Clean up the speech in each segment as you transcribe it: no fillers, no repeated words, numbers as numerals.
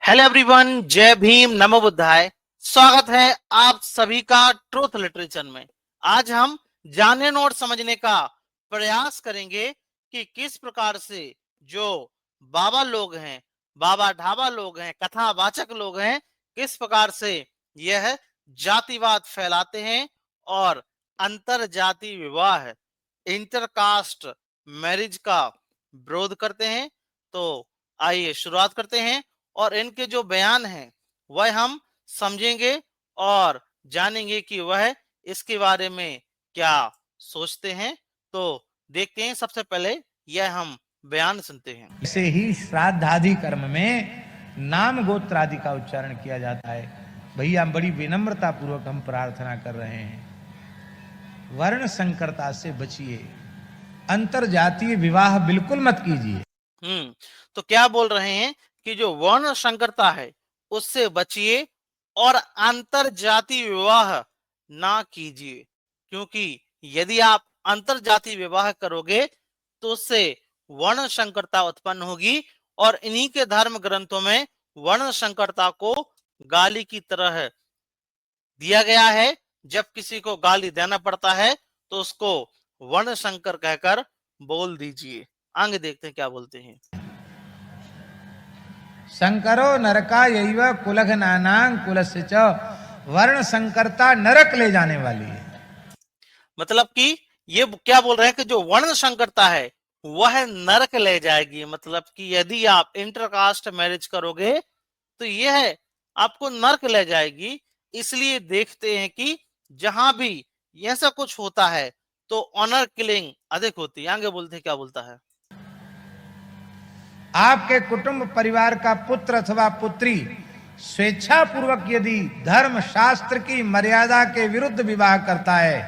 Hello everyone, जय भीम, नमो बुद्धाय। स्वागत है आप सभी का ट्रूथ लिटरेचर में। आज हम जानने और समझने का प्रयास करेंगे कि किस प्रकार से जो बाबा लोग हैं, बाबा ढाबा लोग हैं, कथावाचक लोग हैं, किस प्रकार से यह जातिवाद फैलाते हैं और अंतर जाति विवाह, इंटरकास्ट मैरिज का विरोध करते हैं। तो आइए शुरुआत करते हैं और इनके जो बयान हैं वह हम समझेंगे और जानेंगे कि वह इसके बारे में क्या सोचते हैं। तो देखते हैं, सबसे पहले यह हम बयान सुनते हैं। इसे ही श्राद्ध आदि कर्म में नाम गोत्र आदि का उच्चारण किया जाता है। भैया बड़ी विनम्रता पूर्वक हम प्रार्थना कर रहे हैं, वर्ण संकरता से बचिए, अंतर जातीय विवाह बिल्कुल मत कीजिए। तो क्या बोल रहे हैं कि जो वर्ण संकरता है उससे बचिए और अंतर जाति विवाह ना कीजिए, क्योंकि यदि आप अंतर जाति विवाह करोगे तो उससे वर्ण संकरता उत्पन्न होगी और इन्हीं के धर्म ग्रंथों में वर्ण संकरता को गाली की तरह दिया गया है। जब किसी को गाली देना पड़ता है तो उसको वर्ण संकर कहकर बोल दीजिए। आगे देखते हैं क्या बोलते हैं। संकरो नरका यैव कुलघ नानांग कुलस्य च, वर्ण संकरता नरक ले जाने वाली है। मतलब कि ये क्या बोल रहे हैं कि जो वर्ण संकरता है वह नरक ले जाएगी। मतलब कि यदि आप इंटरकास्ट मैरिज करोगे तो यह आपको नरक ले जाएगी। इसलिए देखते हैं कि जहां भी ऐसा कुछ होता है तो ऑनर किलिंग अधिक होती है। आगे बोलते हैं क्या बोलता है। आपके कुटुंब परिवार का पुत्र अथवा पुत्री स्वेच्छा पूर्वक यदि धर्म शास्त्र की मर्यादा के विरुद्ध विवाह करता है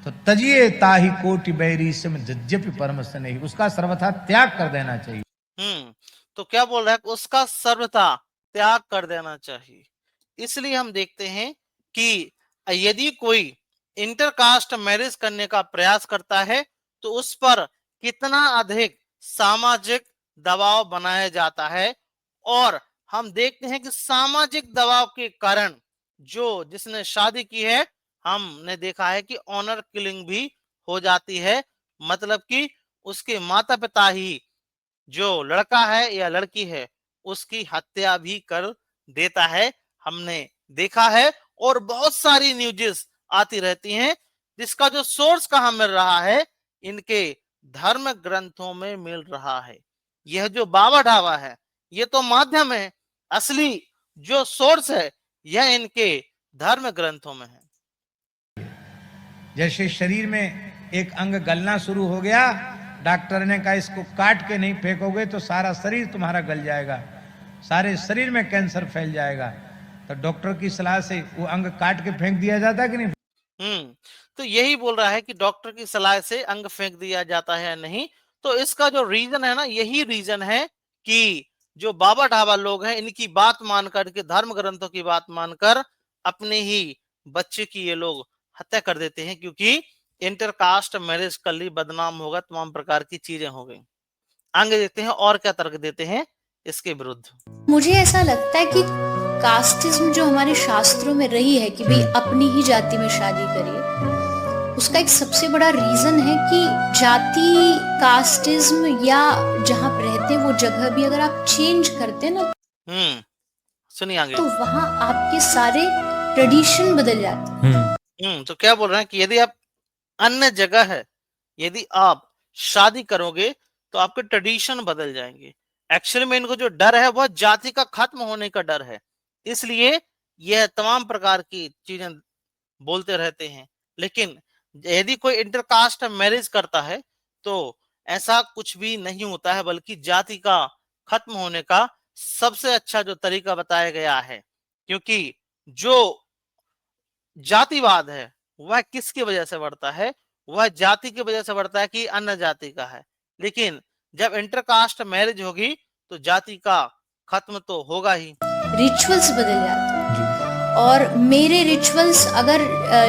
तो तजिए ताही कोटि बैरी सिम जज्जपि परम से नहीं, उसका सर्वथा त्याग कर देना चाहिए। तो क्या बोल रहा है, उसका सर्वथा त्याग कर देना चाहिए। इसलिए हम देखते हैं कि यदि कोई इंटरकास्ट मैरिज करने का प्रयास करता है तो उस पर कितना अधिक सामाजिक दबाव बनाया जाता है। और हम देखते हैं कि सामाजिक दबाव के कारण जो जिसने शादी की है, हमने देखा है कि ऑनर किलिंग भी हो जाती है। मतलब कि उसके माता पिता ही जो लड़का है या लड़की है उसकी हत्या भी कर देता है। हमने देखा है और बहुत सारी न्यूज़ेस आती रहती हैं जिसका जो सोर्स कहाँ मिल रहा है, इनके धर्म ग्रंथों में मिल रहा है। यह जो बाबा ढाबा है ये तो माध्यम है, असली जो सोर्स है यह इनके धर्म ग्रंथों में है। जैसे शरीर में एक अंग गलना शुरू हो गया, डॉक्टर ने कहा इसको काट के नहीं फेंकोगे तो सारा शरीर तुम्हारा गल जाएगा, सारे शरीर में कैंसर फैल जाएगा, तो डॉक्टर की सलाह से वो अंग काट के फेंक दिया जाता है कि नहीं? तो यही बोल रहा है कि डॉक्टर की सलाह से अंग फेंक दिया जाता है या नहीं। तो इसका जो रीजन है ना, यही रीजन है कि जो बाबा ढाबा लोग हैं इनकी बात मानकर के धर्म ग्रंथों की बात मानकर अपने ही बच्चे की ये लोग हत्या कर देते हैं, क्योंकि इंटरकास्ट मैरिज कर ली, बदनाम होगा, तमाम प्रकार की चीजें हो गई। आगे देखते हैं और क्या तर्क देते हैं इसके विरुद्ध। मुझे ऐसा लगता है कि कास्टिज्म जो हमारे शास्त्रों में रही है कि भाई अपनी ही जाति में शादी करिए, उसका एक सबसे बड़ा रीजन है कि जाति, कास्टिज्म या जहाँ आप रहते हैं वो जगह भी अगर आप चेंज करते हैं ना, सुनिए आगे। तो वहाँ आपके सारे ट्रेडिशन बदल जाते हैं। तो क्या बोल रहे हैं कि यदि आप अन्य जगह है, यदि आप शादी करोगे तो आपके ट्रेडिशन बदल जाएंगे। एक्चुअली में इनको जो डर है वह जाति का खत्म होने का डर है, इसलिए यह तमाम प्रकार की चीजें बोलते रहते हैं। लेकिन यदि कोई इंटरकास्ट मैरिज करता है तो ऐसा कुछ भी नहीं होता है, बल्कि जाति का खत्म होने का सबसे अच्छा जो तरीका बताया गया है। क्योंकि जो जातिवाद है वह किसकी वजह से बढ़ता है, वह जाति की वजह से बढ़ता है कि अन्य जाति का है। लेकिन जब इंटरकास्ट मैरिज होगी तो जाति का खत्म तो होगा ही, रिचुअल्स बदल जाते हैं। और मेरे रिचुअल्स अगर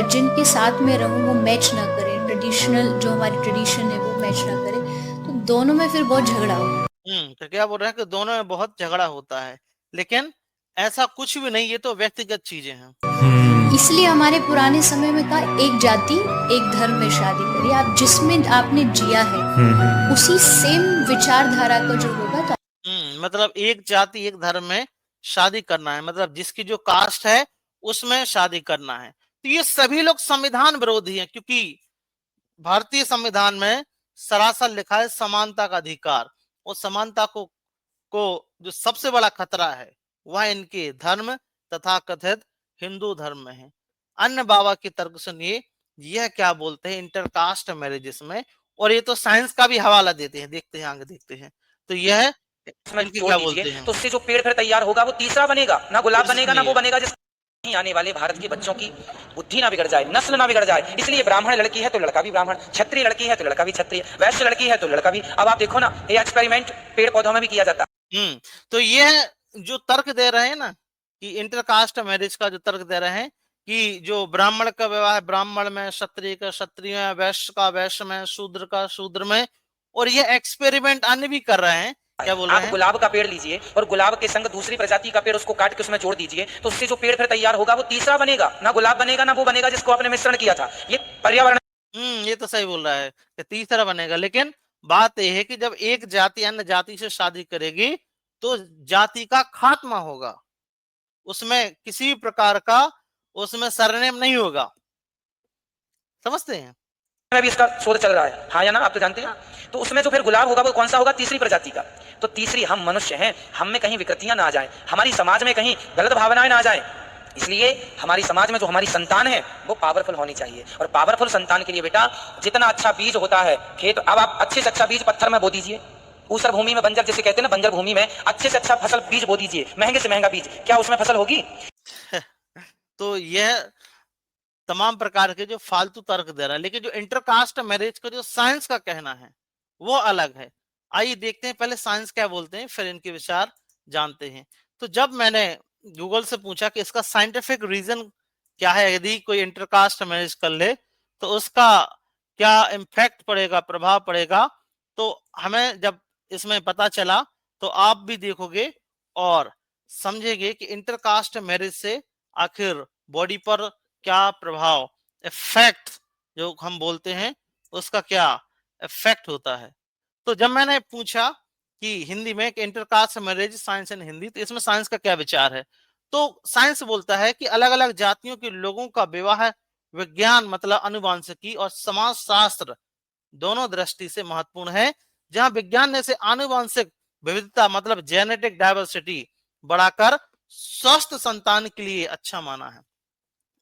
जिनके साथ में रहूं वो मैच ना करें, ट्रेडिशनल जो हमारी ट्रेडिशन है वो मैच ना करे, तो दोनों में फिर बहुत झगड़ा होगा। तो क्या बोल रहे हैं कि दोनों में बहुत झगड़ा होता है। लेकिन ऐसा कुछ भी नहीं, ये तो व्यक्तिगत चीजें हैं। इसलिए हमारे पुराने समय में कहा एक जाति एक धर्म में शादी करिए। आप जिसमें आपने जिया है उसी सेम विचारधारा का जो होगा तो मतलब एक जाति एक धर्म में शादी करना है, मतलब जिसकी जो कास्ट है उसमें शादी करना है। तो ये सभी लोग संविधान विरोधी हैं, क्योंकि भारतीय संविधान में सरासर लिखा है समानता का अधिकार, और समानता को जो सबसे बड़ा खतरा है वह इनके धर्म तथा कथित हिंदू धर्म में है। अन्य बाबा की तर्क सुनिए, यह क्या बोलते हैं इंटरकास्ट मैरिजेस में, और ये तो साइंस का भी हवाला देते हैं, देखते हैं आगे देखते हैं। तो यह इनके जोड़ क्या दीजिए बोलते हैं। तो उससे जो पेड़ फिर तैयार होगा वो तीसरा बनेगा, ना गुलाब बनेगा ना सुनिए। वो बनेगा जिस आने वाले भारत के बच्चों की बुद्धि ना बिगड़ जाए, नस्ल ना बिगड़ जाए। इसलिए ब्राह्मण लड़की है तो लड़का भी ब्राह्मण, क्षत्रिय लड़की है तो लड़का भी क्षत्रिय, वैश्य लड़की है तो लड़का भी। अब आप देखो ना, ये एक्सपेरिमेंट पेड़ पौधों में भी किया जाता है। तो यह जो तर्क दे रहे हैं ना कि इंटरकास्ट मैरिज का जो तर्क दे रहे हैं कि जो ब्राह्मण का विवाह ब्राह्मण में, क्षत्रिय का क्षत्रिय में, वैश्य का वैश्य में, शूद्र का शूद्र में, और ये एक्सपेरिमेंट अन्य भी कर रहे हैं। क्या बोल रहे आप हैं? गुलाब का पेड़ लीजिए और गुलाब के संग दूसरी प्रजाति का पेड़ उसको काट के उसमें जोड़ दीजिए, तो उससे जो पेड़ फिर तैयार होगा वो तीसरा बनेगा, ना गुलाब बनेगा ना वो बनेगा जिसको आपने मिश्रण किया था। ये पर्यावरण ये तो सही बोल रहा है कि तीसरा बनेगा, लेकिन बात यह है कि जब एक जाति अन्य जाति से शादी करेगी तो जाति का खात्मा होगा, उसमें किसी प्रकार का उसमें सरनेम नहीं होगा। समझते हैं? में भी इसका शोध चल रहा है, हाँ या ना, आप तो जानते हैं। तो उसमें जो फिर गुलाब होगा वो कौन सा होगा? तीसरी प्रजाति का। तो तीसरी, हम मनुष्य हैं, हम में कहीं विकृतियां ना आ जाएं, हमारी समाज में कहीं गलत भावनाएं ना आ जाएं, इसलिए हमारी समाज में जो हमारी संतान है वो पावरफुल होनी चाहिए। और पावरफुल संतान के लिए बेटा जितना अच्छा बीज होता है खेत, अब आप अच्छे से अच्छा बीज पत्थर में बो दीजिए, ऊसर भूमि में बंजर जिसे कहते हैं ना, बंजर भूमि में अच्छे से अच्छा फसल बीज बो दीजिए, महंगे से महंगा बीज, क्या उसमें फसल होगी? तो यह तमाम प्रकार के जो फालतू तर्क दे रहा है, लेकिन जो इंटरकास्ट मैरिज का जो साइंस का कहना है वो अलग है। आइए देखते हैं पहले साइंस क्या बोलते हैं, फिर इनके विचार जानते हैं। तो जब मैंने गूगल से पूछा कि इसका साइंटिफिक रीजन क्या है, यदि कोई इंटरकास्ट मैरिज कर ले तो उसका क्या इम्पैक्ट पड़ेगा, प्रभाव पड़ेगा, तो हमें जब इसमें पता चला तो आप भी देखोगे और समझेंगे कि इंटरकास्ट मैरिज से आखिर बॉडी पर क्या प्रभाव, इफेक्ट जो हम बोलते हैं उसका क्या इफेक्ट होता है। तो जब मैंने पूछा कि हिंदी में intercaste marriage science and Hindi, तो इसमें साइंस का क्या विचार है, तो साइंस बोलता है कि अलग अलग जातियों के लोगों का विवाह विज्ञान मतलब अनुवांशिकी और समाज शास्त्र दोनों दृष्टि से महत्वपूर्ण है, जहां विज्ञान ने से आनुवांशिक विविधता मतलब जेनेटिक डायवर्सिटी बढ़ाकर स्वस्थ संतान के लिए अच्छा माना है।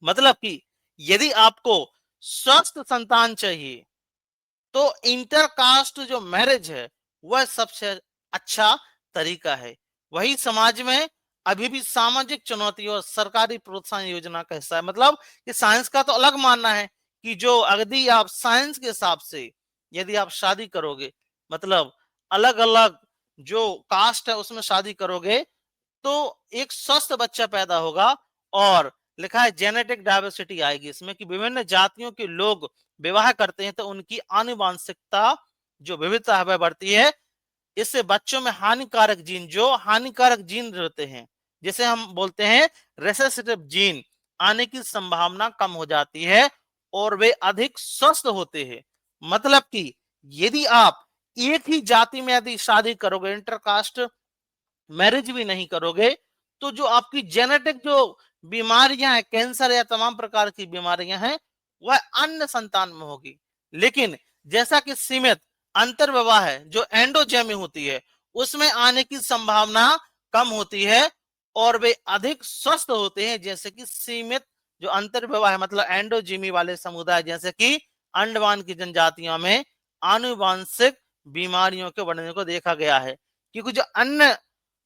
मतलब कि यदि आपको स्वस्थ संतान चाहिए तो इंटरकास्ट जो मैरिज है वह सबसे अच्छा तरीका है। वही समाज में अभी भी सामाजिक चुनौती और सरकारी प्रोत्साहन योजना का हिस्सा है। मतलब कि साइंस का तो अलग मानना है कि जो अगदी आप साइंस के हिसाब से यदि आप शादी करोगे, मतलब अलग अलग जो कास्ट है उसमें शादी करोगे तो एक स्वस्थ बच्चा पैदा होगा, और लिखा है जेनेटिक डायवर्सिटी आएगी इसमें कि विभिन्न जातियों के लोग विवाह करते हैं तो उनकी आनुवांशिकता जो विविधता है वह बढ़ती है। इससे बच्चों में हानिकारक जीन रहते हैं, जिसे हम बोलते हैं रेसेसिटिव जीन, आने की संभावना कम हो जाती है और वे अधिक स्वस्थ होते हैं। मतलब कि यदि आप एक ही जाति में यदि शादी करोगे, इंटरकास्ट मैरिज भी नहीं करोगे, तो जो आपकी जेनेटिक जो बीमारियां हैं, कैंसर या तमाम प्रकार की बीमारियां हैं, वह अन्य संतान में होगी। लेकिन जैसा कि सीमित अंतर्विवाह है जो एंडोजेमी होती है उसमें आने की संभावना कम होती है और वे अधिक स्वस्थ होते हैं, जैसे कि सीमित जो अंतर्विवाह है मतलब एंडोजेमी वाले समुदाय, जैसे कि अंडमान की जनजातियों में आनुवांशिक बीमारियों के बढ़ने को देखा गया है। क्योंकि जो अन्य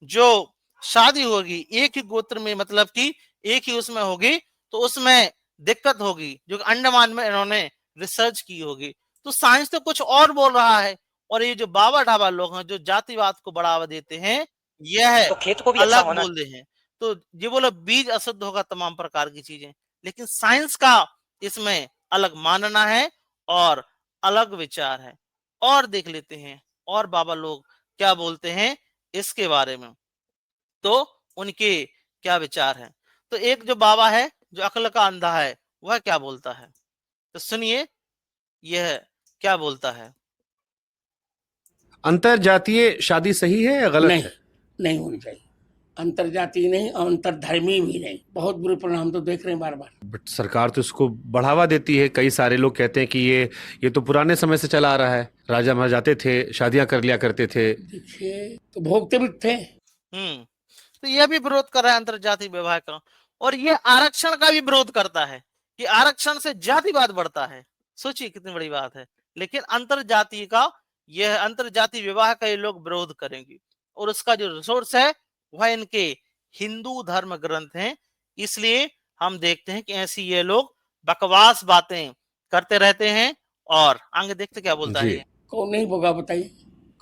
जो शादी होगी एक ही गोत्र में, मतलब कि एक ही उसमें होगी, तो उसमें दिक्कत होगी, जो अंडमान में इन्होंने रिसर्च की होगी। तो साइंस तो कुछ और बोल रहा है, और ये जो बाबा ढाबा लोग हैं जो जातिवाद को बढ़ावा देते हैं यह तो खेत को भी अच्छा अलग होना बोल रहे हैं। तो ये बोलो बीज अशुद्ध होगा, तमाम प्रकार की चीजें, लेकिन साइंस का इसमें अलग मानना है और अलग विचार है। और देख लेते हैं और बाबा लोग क्या बोलते हैं इसके बारे में। तो उनके क्या विचार हैं। तो एक जो बाबा है जो अक्ल का अंधा है, वह क्या बोलता है, तो सुनिए यह क्या बोलता है। अंतर जातीय शादी सही है या गलत नहीं, है? नहीं होनी चाहिए। अंतरजातीय नहीं और अंतरधर्मी भी नहीं। बहुत बुरे परिणाम तो देख रहे हैं बार बार। बट सरकार तो इसको बढ़ावा देती है। कई सारे लोग कहते हैं कि ये तो पुराने समय से चला आ रहा है, राजा महाराजा जाते थे, शादियां कर लिया करते थे। देखिए तो भोगते भी थे। तो यह भी विरोध कर रहा है अंतरजातीय विवाह का, और यह आरक्षण का भी विरोध करता है कि आरक्षण से जातिवाद बढ़ता है। सोचिए कितनी बड़ी बात है। लेकिन अंतरजातीय का, यह अंतरजातीय विवाह का ये लोग विरोध करेंगे, और उसका जो रिसोर्स है वह इनके हिंदू धर्म ग्रंथ हैं। इसलिए हम देखते हैं कि ऐसी ये लोग बकवास बातें करते रहते हैं। और आगे देखते क्या बोलता है जी। ये। कौन नहीं भोगा बताइए,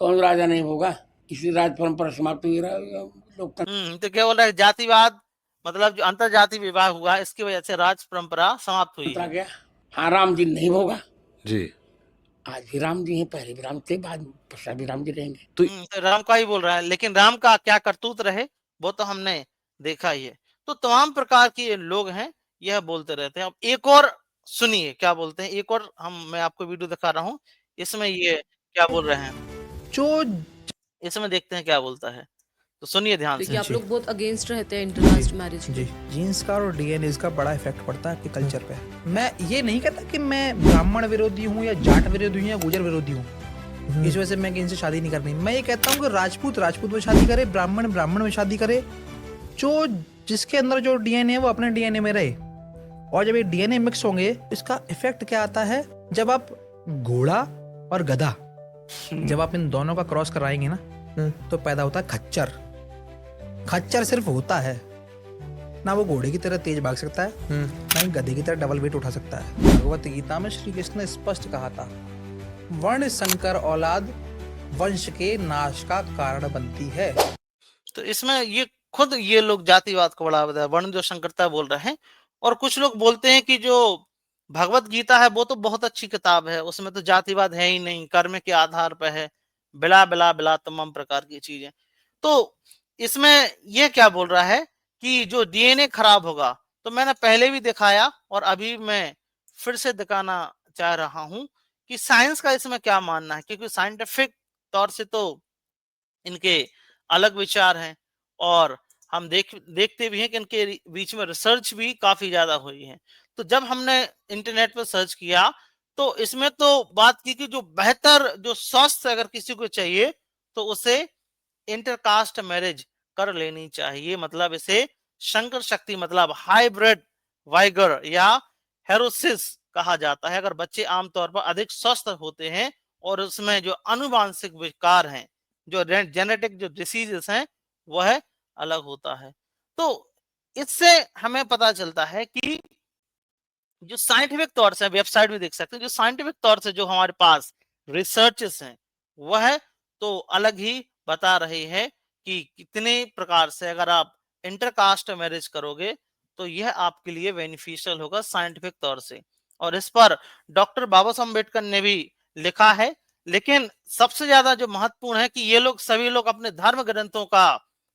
कौन राजा नहीं भोगा? इसी राज परंपरा समाप्त हुई लोकतंत्र। तो क्या बोल रहा है, जातिवाद मतलब जो अंतरजातीय विवाह हुआ इसकी वजह से राज परंपरा समाप्त हुई है। गया। हाँ, राम जी नहीं भोगा। जी। आज भी राम जी हैं, पहले भी राम थे, बाद पश्चात भी राम जी रहेंगे। तो राम का ही बोल रहा है, लेकिन राम का क्या करतूत रहे वो तो हमने देखा ही है। तो तमाम प्रकार के लोग हैं, यह बोलते रहते हैं। अब एक और सुनिए क्या बोलते हैं, एक और मैं आपको वीडियो दिखा रहा हूँ, इसमें ये क्या बोल रहे हैं, जो इसमें देखते हैं क्या बोलता है, तो सुनिए ध्यान देखिए से। आप लोग बहुत अगेंस्ट रहते हैं इंटरकास्ट मैरिज जी जीन्स का और डीएनए का बड़ा इफेक्ट पड़ता है आपके कल्चर पे। मैं ये नहीं कहता कि मैं ब्राह्मण विरोधी हूँ या जाट विरोधी हूँ या गुजर विरोधी हूँ, इस वजह से मैं इनसे शादी नहीं करनी। मैं ये कहता हूँ कि राजपूत राजपूत में शादी करे, ब्राह्मण ब्राह्मण में शादी करे, जो जिसके अंदर जो डीएनए है वो अपने डीएनए में रहे। और जब ये डीएनए मिक्स होंगे इसका इफेक्ट क्या आता है, जब आप घोड़ा और गधा, जब आप इन दोनों का क्रॉस कराएंगे ना तो पैदा होता है खच्चर। खच्चर सिर्फ होता है ना वो घोड़े की तरह तेज भाग सकता है, ना ही गधे की तरह डबल वेट उठा सकता है। भगवत गीता में श्री कृष्ण ने स्पष्ट कहा था, वर्ण संकर औलाद वंश के नाश का कारण बनती है। तो इसमें ये खुद ये लोग जातिवाद को बढ़ावा दे, वर्ण जो संकरता बोल रहे हैं। और कुछ लोग बोलते हैं कि जो भगवत गीता है वो तो बहुत अच्छी किताब है, उसमें तो जातिवाद है ही नहीं, कर्म के आधार पर है, बिला बिला बिला तमाम प्रकार की चीजें। तो इसमें यह क्या बोल रहा है कि जो डीएनए खराब होगा, तो मैंने पहले भी दिखाया और अभी मैं फिर से दिखाना चाह रहा हूं कि साइंस का इसमें क्या मानना है, क्योंकि साइंटिफिक तौर से तो इनके अलग विचार हैं, और हम देखते भी हैं कि इनके बीच में रिसर्च भी काफी ज्यादा हुई है। तो जब हमने इंटरनेट पर सर्च किया तो इसमें तो बात की कि जो बेहतर जो स्वास्थ्य अगर किसी को चाहिए तो उसे इंटरकास्ट मैरिज कर लेनी चाहिए। मतलब इसे शंकर शक्ति मतलब हाइब्रिड वाइगर या हेरोसिस कहा जाता है। अगर बच्चे आमतौर पर अधिक स्वस्थ होते हैं और उसमें जो आनुवांशिक विकार हैं, जो जेनेटिक जो डिसीजेस हैं, वह अलग होता है। तो इससे हमें पता चलता है कि जो साइंटिफिक तौर से, वेबसाइट भी देख सकते हैं, जो साइंटिफिक तौर से जो हमारे पास रिसर्चेस हैं वह तो अलग ही बता रही है कि कितने प्रकार से अगर आप इंटरकास्ट मैरिज करोगे तो यह आपके लिए बेनिफिशियल होगा साइंटिफिक तौर से। और इस पर डॉक्टर बाबा साहब अम्बेडकर ने भी लिखा है। लेकिन सबसे ज्यादा जो महत्वपूर्ण है कि ये लोग सभी लोग अपने धर्म ग्रंथों का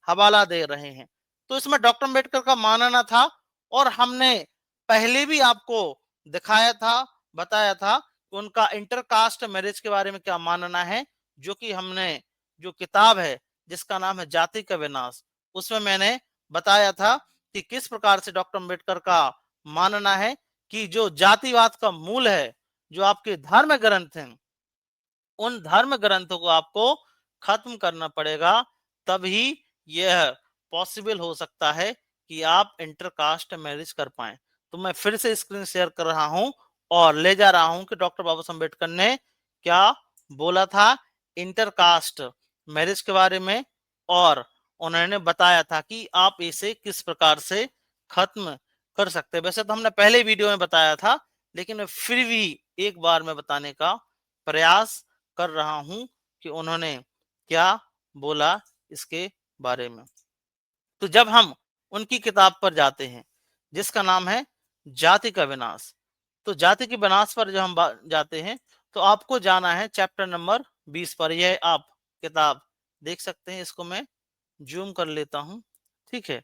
हवाला दे रहे हैं। तो इसमें डॉक्टर अम्बेडकर का मानना था, और हमने पहले भी आपको दिखाया था, बताया था कि उनका इंटरकास्ट मैरिज के बारे में क्या मानना है, जो कि हमने जो किताब है जिसका नाम है जाति का विनाश, उसमें मैंने बताया था कि किस प्रकार से डॉक्टर अम्बेडकर का मानना है कि जो जातिवाद का मूल है, जो आपके धर्म ग्रंथ हैं, उन धर्म ग्रंथों को आपको खत्म करना पड़ेगा, तभी यह पॉसिबल हो सकता है कि आप इंटरकास्ट मैरिज कर पाए। तो मैं फिर से स्क्रीन शेयर कर रहा हूं और ले जा रहा हूं कि डॉक्टर बाबा साहब अम्बेडकर ने क्या बोला था इंटरकास्ट मैरिज के बारे में, और उन्होंने बताया था कि आप इसे किस प्रकार से खत्म कर सकते हैं। वैसे तो हमने पहले वीडियो में बताया था, लेकिन फिर भी एक बार मैं बताने का प्रयास कर रहा हूं कि उन्होंने क्या बोला इसके बारे में। तो जब हम उनकी किताब पर जाते हैं जिसका नाम है जाति का विनाश, तो जाति के विनाश पर जब हम जाते हैं तो आपको जाना है चैप्टर नंबर 20 पर। यह आप किताब देख सकते हैं, इसको मैं जूम कर लेता हूं, ठीक है,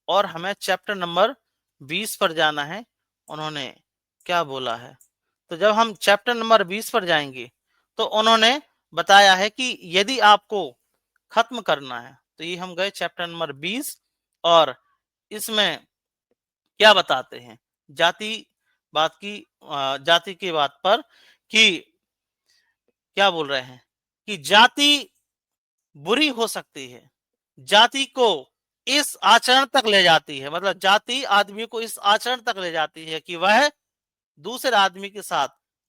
और हमें चैप्टर नंबर 20 पर जाना है। उन्होंने क्या बोला है, तो जब हम चैप्टर नंबर 20 पर जाएंगे तो उन्होंने बताया है कि यदि आपको खत्म करना है, तो ये हम गए चैप्टर नंबर 20 और इसमें क्या बताते हैं जाति बात की, जाति की बात पर कि क्या बोल रहे हैं कि जाति बुरी हो सकती है, जाति को इस आचरण तक ले जाती है, मतलब जाति आदमी को इस आचरण तक ले जाती है कि वह दूसरे आदमी के साथ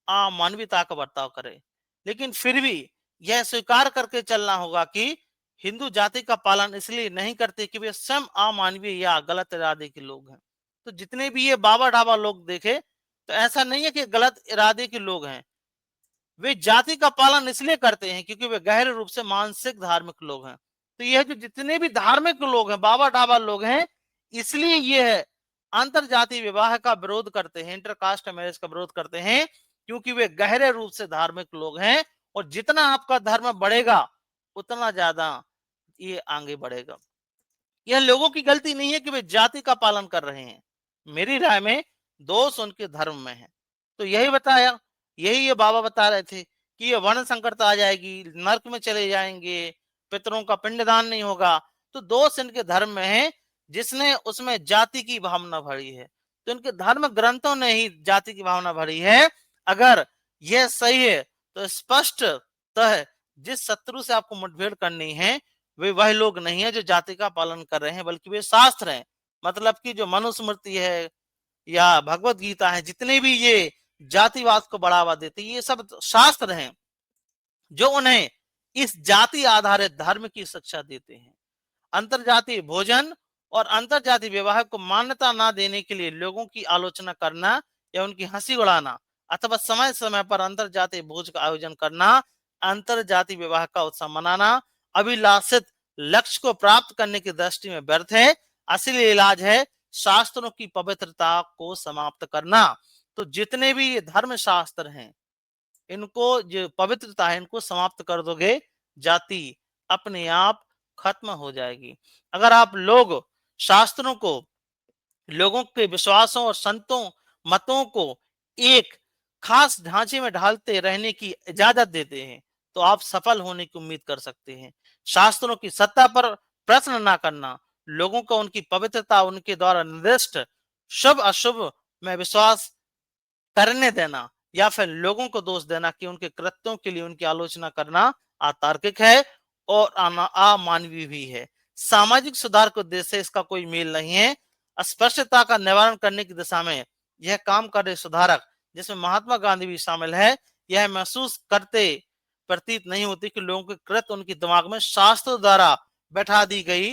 अमानवीयता का बर्ताव करे। लेकिन फिर भी यह स्वीकार करके चलना होगा कि हिंदू जाति का पालन इसलिए नहीं करते कि वे स्वयं अमानवीय या गलत इरादे के लोग हैं। तो जितने भी ये बाबा ढाबा लोग देखे, तो ऐसा नहीं है कि गलत इरादे के लोग हैं, वे जाति का पालन इसलिए करते हैं क्योंकि वे गहरे रूप से मानसिक धार्मिक लोग हैं। तो यह जो जितने भी धार्मिक लोग हैं, बाबा ढाबा लोग हैं, इसलिए यह अंतर जाति विवाह का विरोध करते हैं, इंटरकास्ट मैरिज का विरोध करते हैं, क्योंकि वे गहरे रूप से धार्मिक लोग हैं। और जितना आपका धर्म बढ़ेगा उतना ज्यादा ये आगे बढ़ेगा। यह लोगों की गलती नहीं है कि वे जाति का पालन कर रहे हैं, मेरी राय में दोष उनके धर्म में है। तो यही बताया, यही ये बाबा बता रहे थे कि ये वर्ण संकरता आ जाएगी, नरक में चले जाएंगे, पितरों का पिंडदान नहीं होगा। तो दोष इनके धर्म में है जिसने उसमें जाति की भावना भरी है। तो इनके धर्म ग्रंथों ने ही जाति की भावना भरी है। अगर यह सही है तो स्पष्टतः जिस शत्रु से आपको मुठभेड़ करनी है वे वह लोग नहीं है जो जाति का पालन कर रहे हैं, बल्कि वे शास्त्र हैं। मतलब कि जो मनुस्मृति है या भगवत गीता है, जितने भी ये जातिवाद को बढ़ावा देते ये सब शास्त्र हैं जो उन्हें इस जाति आधारित धर्म की शिक्षा देते हैं। अंतरजातीय भोजन और अंतरजातीय विवाह को मान्यता न देने के लिए लोगों की आलोचना करना या उनकी हंसी उड़ाना अथवा समय समय पर अंतरजातीय भोज का आयोजन करना, अंतरजातीय विवाह का उत्सव मनाना अभिलाषित लक्ष्य को प्राप्त करने की दृष्टि में व्यर्थ है। असली इलाज है शास्त्रों की पवित्रता को समाप्त करना। तो जितने भी ये धर्म शास्त्र हैं, इनको जो पवित्रता है इनको समाप्त कर दोगे, जाति अपने आप खत्म हो जाएगी। अगर आप लोग शास्त्रों को लोगों के विश्वासों और संतों मतों को एक खास ढांचे में ढालते रहने की इजाजत देते हैं तो आप सफल होने की उम्मीद कर सकते हैं। शास्त्रों की सत्ता पर प्रश्न ना करना, लोगों को उनकी पवित्रता, उनके द्वारा निर्दिष्ट शुभ अशुभ में विश्वास करने देना या फिर लोगों को दोष देना कि उनके कृत्यों के लिए उनकी आलोचना करना अतार्किक है और अमानवीय भी है। सामाजिक सुधार के उद्देश्य से इसका कोई मेल नहीं है। अस्पष्टता का निवारण करने की दिशा में यह काम कर रहे सुधारक, जिसमें महात्मा गांधी भी शामिल है, यह महसूस करते प्रतीत नहीं होती कि लोगों के कृत्य उनके दिमाग में शास्त्र द्वारा बैठा दी गई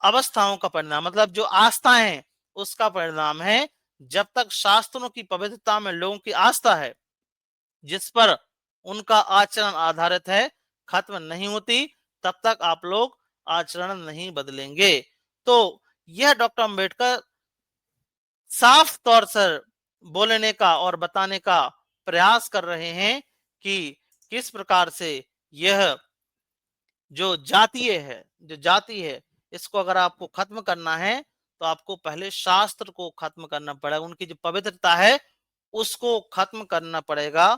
अवस्थाओं का परिणाम, मतलब जो आस्थाएं हैं उसका परिणाम है। जब तक शास्त्रों की पवित्रता में लोगों की आस्था है जिस पर उनका आचरण आधारित है खत्म नहीं होती, तब तक आप लोग आचरण नहीं बदलेंगे। तो यह डॉक्टर अंबेडकर साफ तौर से बोलने का और बताने का प्रयास कर रहे हैं कि किस प्रकार से यह जो जाति है इसको अगर आपको खत्म करना है तो आपको पहले शास्त्र को खत्म करना पड़ेगा, उनकी जो पवित्रता है उसको खत्म करना पड़ेगा,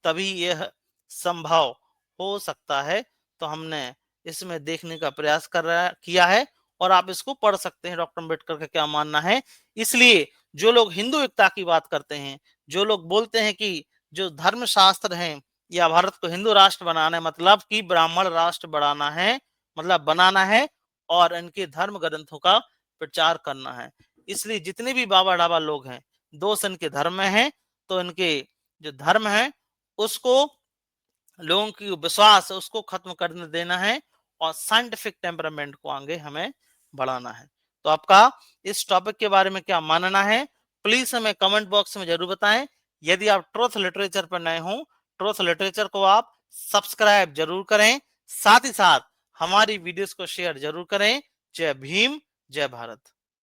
तभी यह संभव हो सकता है। तो हमने इसमें देखने का प्रयास किया है और आप इसको पढ़ सकते हैं डॉक्टर अम्बेडकर का क्या मानना है। इसलिए जो लोग हिंदू एकता की बात करते हैं, जो लोग बोलते हैं कि जो धर्म शास्त्र हैं या भारत को हिंदू राष्ट्र बनाना है, मतलब कि ब्राह्मण राष्ट्र बढ़ाना है, मतलब बनाना है और इनके धर्म ग्रंथों का प्रचार करना है। इसलिए जितने भी बाबा ढाबा लोग हैं दोष इनके धर्म में है। तो इनके जो धर्म है उसको लोगों की विश्वास है उसको खत्म कर देना है और साइंटिफिक टेम्परामेंट को आगे हमें बढ़ाना है। तो आपका इस टॉपिक के बारे में क्या मानना है प्लीज हमें कमेंट बॉक्स में जरूर बताएं। यदि आप ट्रुथ लिटरेचर पर नए हो, ट्रुथ लिटरेचर को आप सब्सक्राइब जरूर करें, साथ ही साथ हमारी वीडियोस को शेयर जरूर करें। जय भीम, जय भारत।